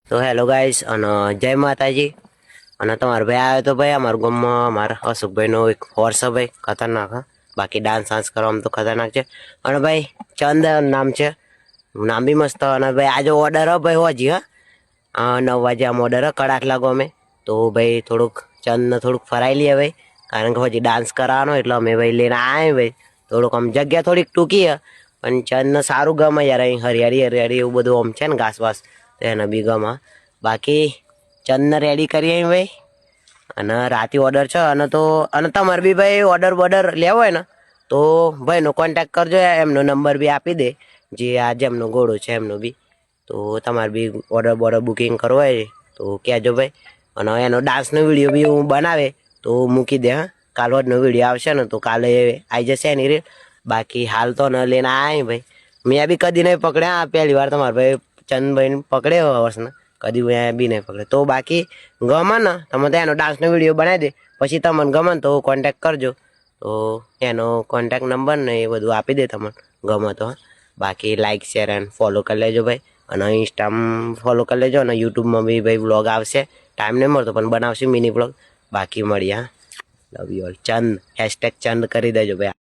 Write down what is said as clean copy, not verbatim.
તો hello guys અને જય માતાજી. અને તમારો ભાઈ આવ્યો તો ભાઈ અમારા ગામમાં અમારા અશોકભાઈનો એક હોર્સ છે ભાઈ, ખતરનાક હા. બાકી ડાન્સ વાન્સ કરવામાં તો ખતરનાક છે. અને ભાઈ ચંદ નામ છે, નામ બી મસ્ત. અને ભાઈ આજે ઓર્ડર હે ભાઈ હોજી હા 9 વાગે આમ ઓર્ડર હે કડાટલા ગામે. તો ભાઈ થોડુંક ચંદને થોડુંક ફરાઈ લઈએ ભાઈ, કારણ કે હજી ડાન્સ કરાવવાનો એટલે અમે ભાઈ લઈને આવ્યા ભાઈ. થોડુંક આમ જગ્યા થોડીક ટૂંકી હે પણ ચંદને સારું ગમે યાર. અહીં હરિયાળી એવું બધું આમ છે ને ઘાસ વાસ, તો એને બી ગમે. બાકી ચંદને રેડી કરીએ ભાઈ અને રાતે ઓર્ડર છે. અને તમારે બી ભાઈ ઓર્ડર લેવો હોય ને તો ભાઈનો કોન્ટેક્ટ કરજો, એમનો નંબર બી આપી દે, જે આ જેમનો ઘોડો છે એમનો બી. તો તમારે બી ઓર્ડર બુકિંગ કરવો હોય તો કહેજો ભાઈ. અને એનો ડાન્સનો વિડીયો બી હું બનાવે તો મૂકી દે હા. કાલ રોજનો વિડીયો આવશે ને તો કાલે આવી જશે એની રીલ. બાકી હાલ તો ન લઈને આવ્યા ભાઈ. મેં બી કદી નહીં પકડ્યા, પહેલી વાર તમારા ભાઈ ચંદભાઈને પકડ્યો વર્ષને, કદી હું બી નહીં પકડે. તો બાકી ગમે ને તમે તો એનો ડાન્સનો વિડીયો બનાવી દે, પછી તમને ગમે ને તો કોન્ટેક્ટ કરજો. તો એનો કોન્ટેક્ટ નંબર ને એ બધું આપી દે તમને ગમે તો. બાકી લાઇક શેર એન્ડ ફોલો કરી લેજો ભાઈ. અને ઇન્સ્ટામાં ફોલો કરી લેજો. અને યુટ્યુબમાં બી ભાઈ વ્લોગ આવશે, ટાઈમ નહીં મળતો પણ બનાવશું મિની વ્લોગ. બાકી મળીએ હા. Love you all. ચંદ #ચંદ કરી દેજો ભાઈ.